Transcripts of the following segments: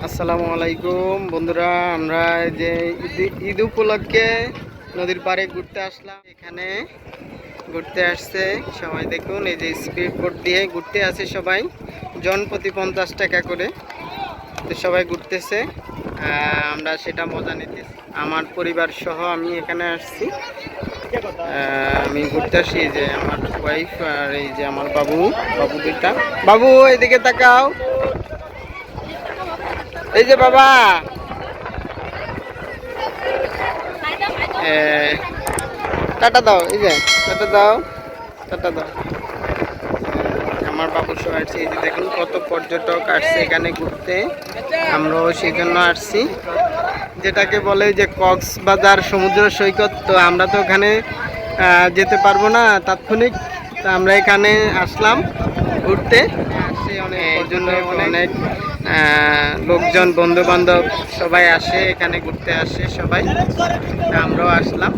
আসসালামু আলাইকুম বন্ধুরা, আমরা যে ঈদ উপলক্ষে নদীর পাড়ে ঘুরতে আসলাম। এখানে ঘুরতে আসছে সবাই, দেখুন এই যে স্পিড বোট দিয়ে ঘুরতে আসে সবাই, জন প্রতি 50 টাকা করে। তো সবাই ঘুরতেছে, আমরা সেটা মজা নিতেছি। আমার পরিবার সহ আমি এখানে আসছি, আমি ঘুরতে আসি। এই যে আমার ওয়াইফ আর এই যে আমার বাবু দুইটা। বাবু এদিকে তাকাও, এই যে বাবা, টাটা দাও, এই যে টাটা দাও, টাটা দাও। আমার বাবুর সহ আসছে। এই যে দেখুন কত পর্যটক আসছে এখানে ঘুরতে, আমরাও সেই জন্য আসছি। যেটাকে বলে যে কক্সবাজার সমুদ্র সৈকত, তো আমরা তো ওখানে যেতে পারবো না তাৎক্ষণিক, তো আমরা এখানে আসলাম ঘুরতে। আসছে অনেক জন্য অনেক লোকজন, বন্ধু বান্ধব সবাই আসে এখানে ঘুরতে আসে সবাই, আমরাও আসলাম।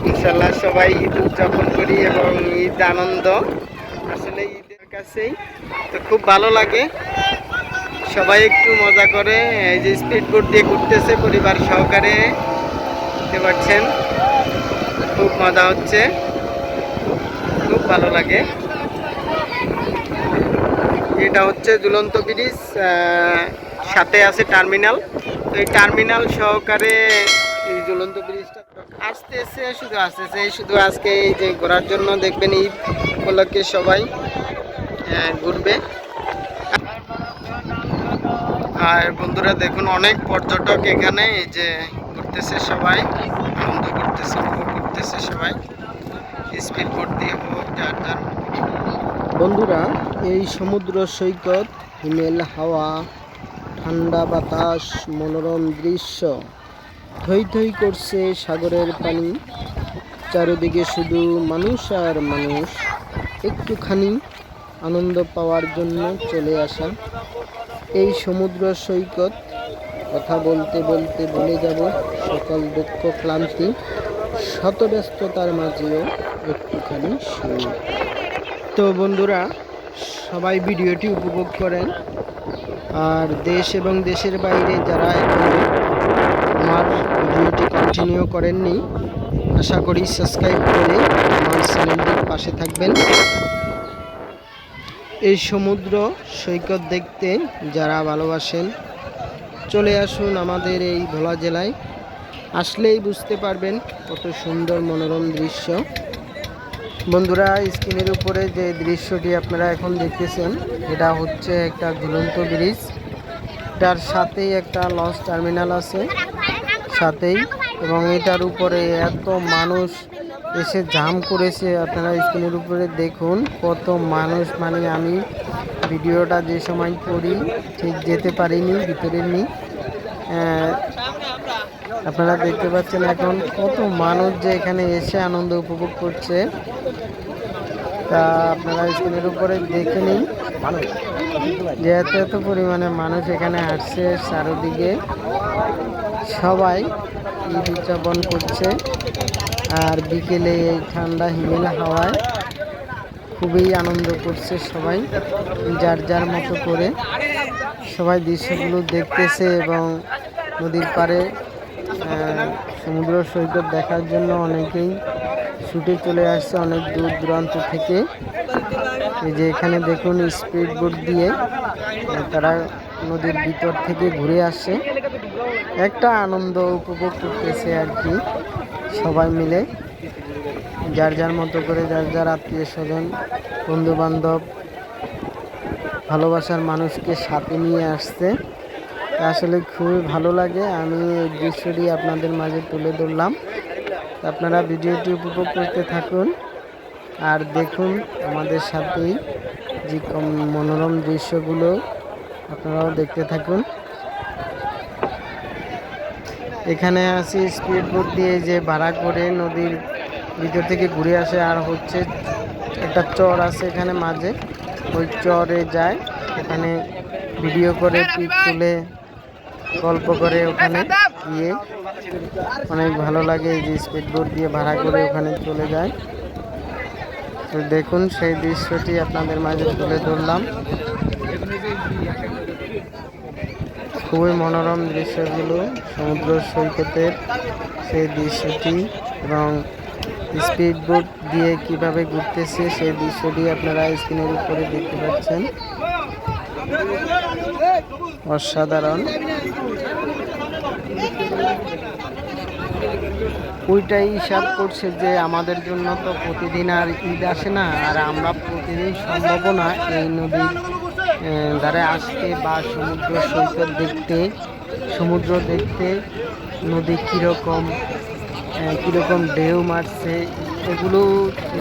ইনশাল্লাহ সবাই ঈদ উদযাপন করি এবং ঈদ আনন্দ আসলে ঈদের কাছেই তো খুব ভালো লাগে। সবাই একটু মজা করে, এই যে স্পিড বোট দিয়ে ঘুরতেছে পরিবার সহকারে, দেখতে পাচ্ছেন খুব মজা হচ্ছে, খুব ভালো লাগে। এটা হচ্ছে ঝুলন্ত ব্রিজ, সাথে আছে টার্মিনাল। তো এই টার্মিনাল সহকারে এই ঝুলন্ত ব্রিজটা আসতেছে, শুধু আজকে এই যে ঘোরার জন্য। দেখবেন ঈদ উপলক্ষে সবাই ঘুরবে। আর বন্ধুরা দেখুন অনেক পর্যটক এখানে এই যে ঘুরতেছে, সবাই আনন্দ করতেছে, উপভোগ করতেছে সবাই, স্পিড বোট দিয়ে হোক যার যার। বন্ধুরা, এই সমুদ্র সৈকত, হিমেল হাওয়া, ঠান্ডা বাতাস, মনোরম দৃশ্য, থই থই করছে সাগরের পানি, চারিদিকে শুধু মানুষ আর মানুষ। একটুখানি আনন্দ পাওয়ার জন্য চলে আসা এই সমুদ্র সৈকত। কথা বলতে বলতে ভুলে যাব সকল দুঃখ ক্লান্তি, শত ব্যস্ততার মাঝেও একটুখানি সুখ। তো বন্ধুরা, সবাই ভিডিওটি উপভোগ করেন। আর দেশ এবং দেশের বাইরে যারা এখনো আমার ভিডিওটি কন্টিনিউ করেননি, আশা করি সাবস্ক্রাইব করে আমার চ্যানেলটির পাশে থাকবেন। এই সমুদ্র সৈকত দেখতে যারা ভালোবাসেন, চলে আসুন আমাদের এই ভোলা জেলায়। আসলেই বুঝতে পারবেন কত সুন্দর মনোরম দৃশ্য। বন্ধুরা, স্ক্রিনের উপরে যে দৃশ্যটি আপনারা এখন দেখতেছেন, এটা হচ্ছে একটা ঝুলন্ত ব্রিজ। এটার সাথেই একটা লঞ্চ টার্মিনাল আছে সাথেই, এবং এটার উপরে এত মানুষ এসে জাম করেছে। আপনারা স্ক্রিনের উপরে দেখুন কত মানুষ, মানে আমি ভিডিওটা যে সময় করি ঠিক যেতে পারিনি, ভিতরে নি। আপনারা দেখতে পাচ্ছেন এখন কত মানুষ যে এখানে এসে আনন্দ উপভোগ করছে, তা আপনারা স্ক্রিনের উপরে দেখে নিন যে এত পরিমাণে মানুষ এখানে আসছে। চারিদিকে সবাই ঈদ উদযাপন করছে, আর বিকেলে এই ঠান্ডা হিমেল হাওয়ায় খুবই আনন্দ করছে সবাই, যার যার মতো করে সবাই দৃশ্যগুলো দেখতেছে। এবং নদীর পাড়ে সমুদ্র সৈকত দেখার জন্য অনেকেই ছুটে চলে আসছে অনেক দূর দূরান্ত থেকে। এই যে এখানে দেখুন স্পিড বোট দিয়ে তারা নদীর ভিতর থেকে ঘুরে আসে, একটা আনন্দ উপভোগ করতেছে আর কি, সবাই মিলে যার যার মতো করে, যার যার আত্মীয় স্বজন, বন্ধু বান্ধব, ভালোবাসার মানুষকে সাথে নিয়ে আসছে। আসলে খুবই ভালো লাগে। আমি এই দৃশ্যটি আপনাদের মাঝে তুলে ধরলাম, আপনারা ভিডিওটি উপভোগ করতে থাকুন আর দেখুন আমাদের সাথেই যে মনোরম দৃশ্যগুলো আপনারাও দেখতে থাকুন। এখানে আছি স্পিড বোট দিয়ে যে ভাড়া করে নদীর ভিতর থেকে ঘুরে আসে, আর হচ্ছে একটা চর আছে এখানে মাঝে, ওই চরে যায়, ওখানে ভিডিও করে পিক তুলে গল্প করে, ওখানে গিয়ে অনেক ভালো লাগে। এই যে স্পিড বোট দিয়ে ভাড়া করে ওখানে চলে যায়। তো দেখুন সেই দৃশ্যটি আপনাদের মাঝে তুলে ধরলাম। খুবই মনোরম দৃশ্যগুলো, সমুদ্র সৈকতের সেই দৃশ্যটি এবং স্পিড বোট দিয়ে কিভাবে ঘুরতেছে সেই দৃশ্যটি আপনারা স্ক্রিনের উপরে দেখতে পাচ্ছেন। অসাধারণ। ওইটাই হিসাব করছে যে আমাদের জন্য তো প্রতিদিন আর ঈদ আসে না, আর আমরা প্রতিদিন সম্ভব না এই নদীর ধারে আসতে বা সমুদ্র সৈকত দেখতে, সমুদ্র দেখতে, নদী কীরকম ঢেউ মারছে এগুলো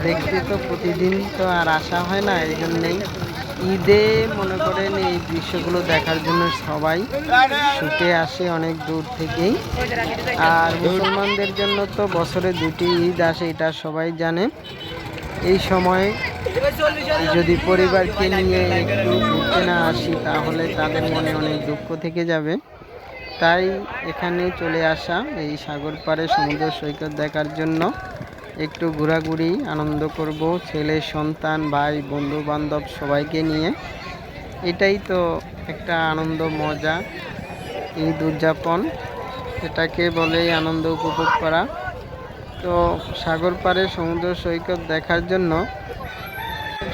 দেখতে তো প্রতিদিন তো আর আসা হয় না। এই জন্যেই ঈদে মনে করেন এই দৃশ্যগুলো দেখার জন্য সবাই ছুটে আসে অনেক দূর থেকেই। আর মুসলমানদের জন্য তো বছরে 2টি ঈদ আসে, এটা সবাই জানে। এই সময় যদি পরিবারকে নিয়ে একটু ঘুরতে না আসি তাহলে তাদের মনে অনেক দুঃখ থেকে যাবে। তাই এখানে চলে আসা এই সাগর পাড়ে সমুদ্র সৈকত দেখার জন্য, একটু ঘোরাঘুরি আনন্দ করব ছেলে সন্তান ভাই বন্ধু বান্ধব সবাইকে নিয়ে। এটাই তো একটা আনন্দ মজা, ঈদ উদযাপন, এটাকে বলেই আনন্দ উপভোগ করা। তো সাগর পাড়ে সমুদ্র সৈকত দেখার জন্য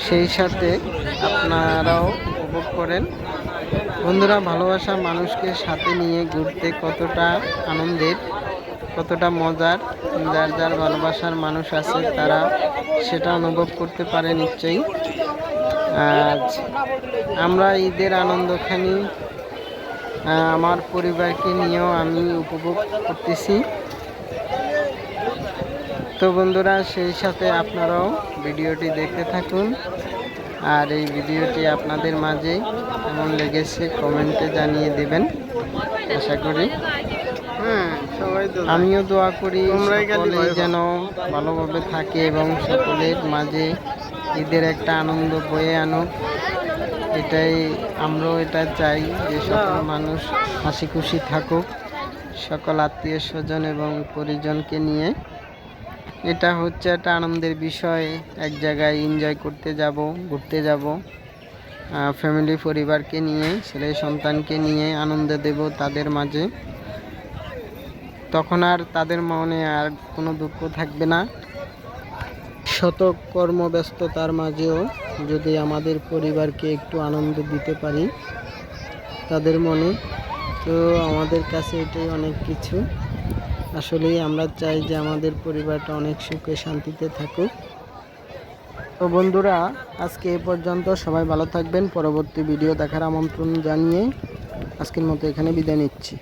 সেই সাথে আপনারাও উপভোগ করেন। বন্ধুরা, ভালোবাসা মানুষকে সাথে নিয়ে ঘুরতে কতটা আনন্দের, কতটা মজার, যার যার ভালোবাসার মানুষ আছে তারা সেটা অনুভব করতে পারে নিশ্চয়ই। আজ আমরা ঈদের আনন্দখানি আমার পরিবারকে নিয়েও আমি উপভোগ করতেছি। তো বন্ধুরা, সেই সাথে আপনারাও ভিডিওটি দেখতে থাকুন। আর এই ভিডিওটি আপনাদের মাঝে কেমন লেগেছে কমেন্টে জানিয়ে দেবেন আশা করি। আমিও দোয়া করি সকলেই যেন ভালোভাবে থাকে এবং সকলের মাঝে ঈদের একটা আনন্দ বয়ে আনুক। আমরাও এটা চাই যে সকল মানুষ হাসি খুশি থাকুক, সকল আত্মীয় স্বজন এবং পরিজনকে নিয়ে। এটা হচ্ছে একটা আনন্দের বিষয়, এক জায়গায় এনজয় করতে যাব, ঘুরতে যাব, ফ্যামিলি পরিবারকে নিয়ে, ছেলে সন্তানকে নিয়ে আনন্দ দেব তাদের মাঝে। তখন আর তাদের মনে আর কোনো দুঃখ থাকবে না। শত কর্মব্যস্ততার মাঝেও যদি আমাদের পরিবারকে একটু আনন্দ দিতে পারি তাদের মনে, তো আমাদের কাছে এটাই অনেক কিছু। আসলেই আমরা চাই যে আমাদের পরিবারটা অনেক সুখে শান্তিতে থাকুক। তো বন্ধুরা, আজকে এ পর্যন্ত। সবাই ভালো থাকবেন। পরবর্তী ভিডিও দেখার আমন্ত্রণ জানিয়ে আজকের মতো এখানে বিদায় নিচ্ছি।